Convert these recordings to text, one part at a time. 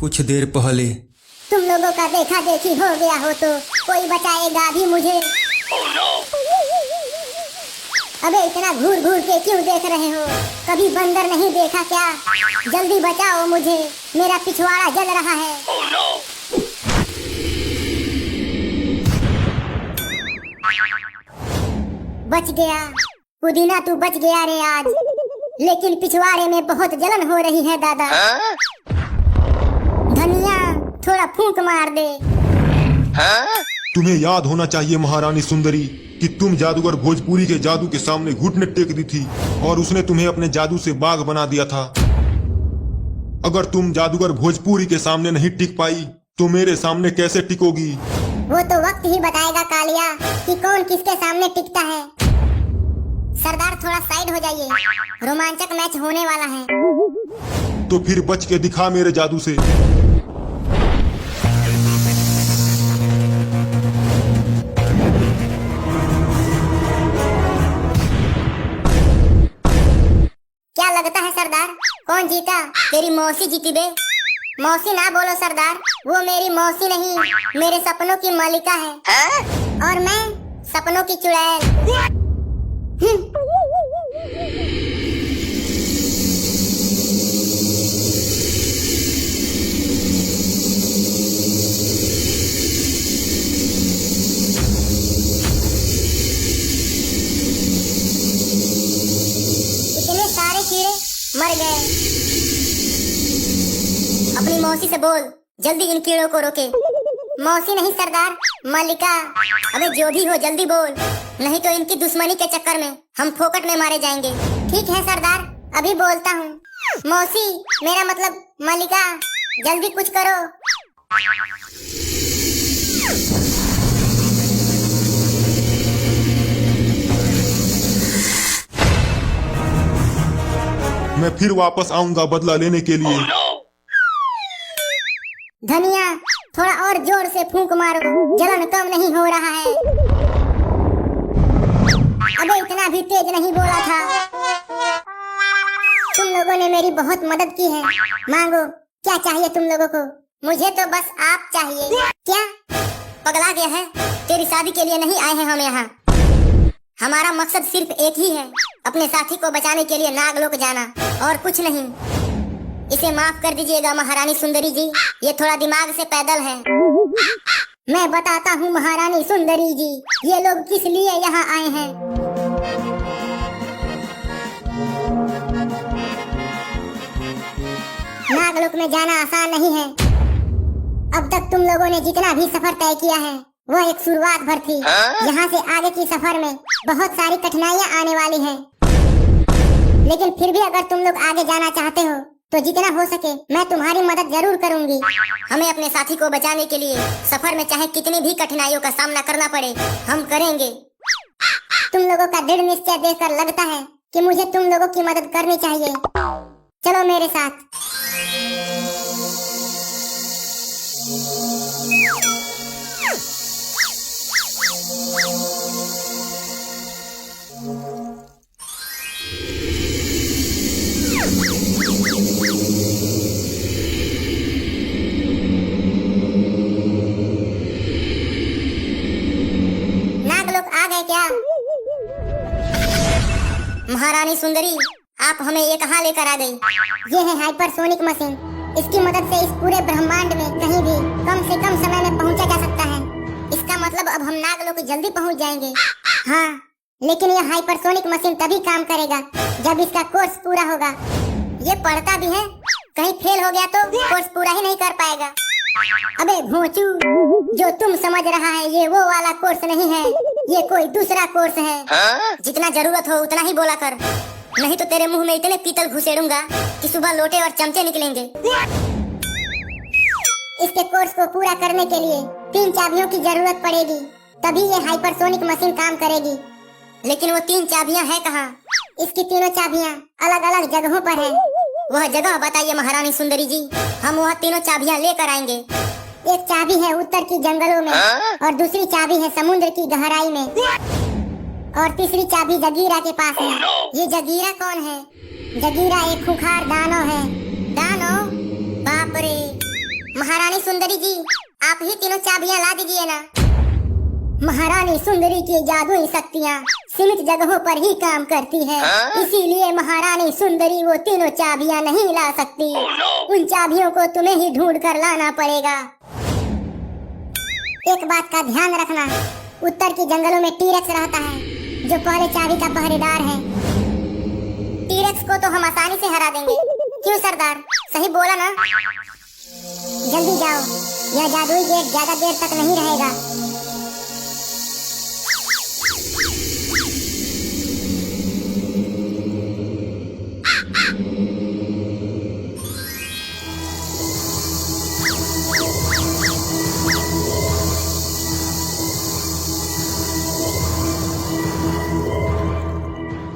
कुछ देर पहले तुम लोगों का देखा देखी हो गया हो तो कोई बचाएगा भी मुझे। अबे इतना घूर घूर के क्यों देख रहे हो? कभी बंदर नहीं देखा क्या? जल्दी बचाओ मुझे, मेरा पिछवाड़ा जल रहा है। बच गया पुदीना, तू बच गया रे आज, लेकिन पिछवाड़े में बहुत जलन हो रही है दादा। धनिया थोड़ा फूंक मार दे। तुम्हें याद होना चाहिए महारानी सुंदरी कि तुम जादूगर भोजपुरी के जादू के सामने घुटने टेक दी थी और उसने तुम्हें अपने जादू से बाघ बना दिया था। अगर तुम जादूगर भोजपुरी के सामने नहीं टिक पाई तो मेरे सामने कैसे टिकोगी? वो तो वक्त ही बताएगा कालिया कि कौन किसके सामने टिकता है। सरदार थोड़ा साइड हो जाइए, रोमांचक मैच होने वाला है। तो फिर बच के दिखा मेरे जादू से। क्या लगता है सरदार, कौन जीता? तेरी मौसी जीती बे। मौसी ना बोलो सरदार, वो मेरी मौसी नहीं, मेरे सपनों की मालिका है। और मैं सपनों की चुड़ैल। इतने सारे कीड़े मर गए। अपनी मौसी से बोल जल्दी इन कीड़ों को रोके। मौसी नहीं सरदार, मालिका। अबे जो भी हो जल्दी बोल, नहीं तो इनकी दुश्मनी के चक्कर में हम फोकट में मारे जाएंगे। ठीक है सरदार, अभी बोलता हूँ। मौसी मेरा मतलब मालिका, जल्दी कुछ करो। मैं फिर वापस आऊंगा बदला लेने के लिए। धनिया थोड़ा और जोर से फूंक मारो, जलन कम नहीं हो रहा है। अबे इतना भी तेज नहीं बोला था। तुम लोगों ने मेरी बहुत मदद की है। मांगो, क्या चाहिए तुम लोगों को? मुझे तो बस आप चाहिए। क्या पगला गया है? तेरी शादी के लिए नहीं आए हैं हम यहाँ। हमारा मकसद सिर्फ एक ही है, अपने साथी को बचाने के लिए नागलोक जाना, और कुछ नहीं। इसे माफ कर दीजिएगा महारानी सुंदरी जी, ये थोड़ा दिमाग से पैदल है। मैं बताता हूँ महारानी सुंदरी जी, ये लोग किस लिए यहाँ आए हैं। नागलोक में जाना आसान नहीं है। अब तक तुम लोगों ने जितना भी सफर तय किया है वह एक शुरुआत भर थी। यहाँ से आगे की सफर में बहुत सारी कठिनाइयाँ आने वाली हैं। लेकिन फिर भी अगर तुम लोग आगे जाना चाहते हो तो जितना हो सके मैं तुम्हारी मदद जरूर करूंगी। हमें अपने साथी को बचाने के लिए सफर में चाहे कितनी भी कठिनाइयों का सामना करना पड़े, हम करेंगे। तुम लोगों का दृढ़ निश्चय देखकर लगता है कि मुझे तुम लोगों की मदद करनी चाहिए। चलो मेरे साथ। क्या महारानी सुंदरी, आप हमें ये कहाँ लेकर आ गई? ये है हाइपरसोनिक मशीन। इसकी मदद से इस पूरे ब्रह्मांड में कहीं भी कम से कम समय में पहुंचा जा सकता है। इसका मतलब अब हम नागलोक जल्दी पहुंच जाएंगे। हाँ, लेकिन ये हाइपरसोनिक मशीन तभी काम करेगा जब इसका कोर्स पूरा होगा। ये पढ़ता भी है, कहीं फेल हो गया तो कोर्स पूरा ही नहीं कर पाएगा। अबे भोंचू, जो तुम समझ रहा है ये वो वाला कोर्स नहीं है, ये कोई दूसरा कोर्स है। जितना जरूरत हो उतना ही बोला कर, नहीं तो तेरे मुंह में इतने पीतल घुसेड़ूंगा कि सुबह लोटे और चमचे निकलेंगे। इसके कोर्स को पूरा करने के लिए 3 चाबियों की जरूरत पड़ेगी, तभी ये हाइपरसोनिक मशीन काम करेगी। लेकिन वो 3 चाबियां है कहाँ? इसकी तीनों चाबियां अलग अलग जगहों पर है। वह जगह बताइए महारानी सुंदरी जी, हम वह तीनों चाबियां लेकर आएंगे। एक चाबी है उत्तर की जंगलों में, और दूसरी चाबी है समुद्र की गहराई में, और तीसरी चाबी जगीरा के पास है। ये जगीरा कौन है? जगीरा एक खूंखार दानव है। दानव? बाप रे, महारानी सुंदरी जी, आप ही तीनों चाबियां ला दीजिए ना। महारानी सुंदरी की जादुई शक्तियाँ सीमित जगहों पर ही काम करती है, इसीलिए महारानी सुंदरी वो तीनों चाबियां नहीं ला सकती। उन चाबियों को तुम्हें ही ढूंढ कर लाना पड़ेगा। एक बात का ध्यान रखना, उत्तर के जंगलों में टीरेक्स रहता है जो पहले चाबी का पहरेदार है। टीरेक्स को तो हम आसानी से हरा देंगे। क्यों सरदार, सही बोला ना? जल्दी जाओ, यह जादुई गेट ज्यादा देर तक नहीं रहेगा।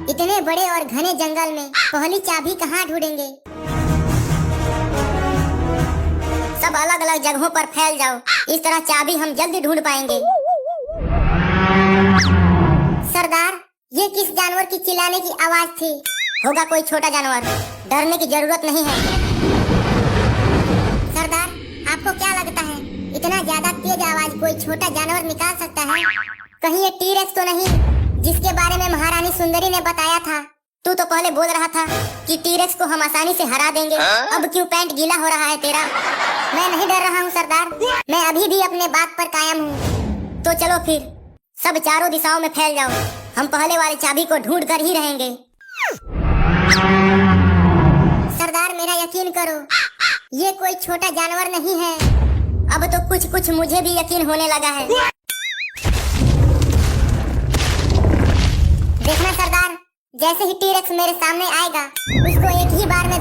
इतने बड़े और घने जंगल में पहली चाबी कहाँ ढूंढेंगे? सब अलग अलग जगहों पर फैल जाओ, इस तरह चाबी हम जल्दी ढूंढ पाएंगे। सरदार, ये किस जानवर की चिल्लाने की आवाज थी? होगा कोई छोटा जानवर, डरने की जरूरत नहीं है। सरदार, आपको क्या लगता है इतना ज्यादा तेज आवाज कोई छोटा जानवर निकाल सकता है? कहीं ये टीरेक्स तो नहीं जिसके बारे में महारानी सुंदरी ने बताया था? तू तो पहले बोल रहा था कि टीरेक्स को हम आसानी से हरा देंगे, अब क्यों पैंट गीला हो रहा है तेरा? मैं नहीं डर रहा हूँ सरदार, मैं अभी भी अपने बात पर कायम हूँ। तो चलो फिर सब चारों दिशाओं में फैल जाओ, हम पहले वाली चाबी को ढूंढ कर ही रहेंगे। सरदार, मेरा यकीन करो, ये कोई छोटा जानवर नहीं है। अब तो कुछ कुछ मुझे भी यकीन होने लगा है। देखना सरदार, जैसे ही टीरेक्स मेरे सामने आएगा उसको एक ही बार में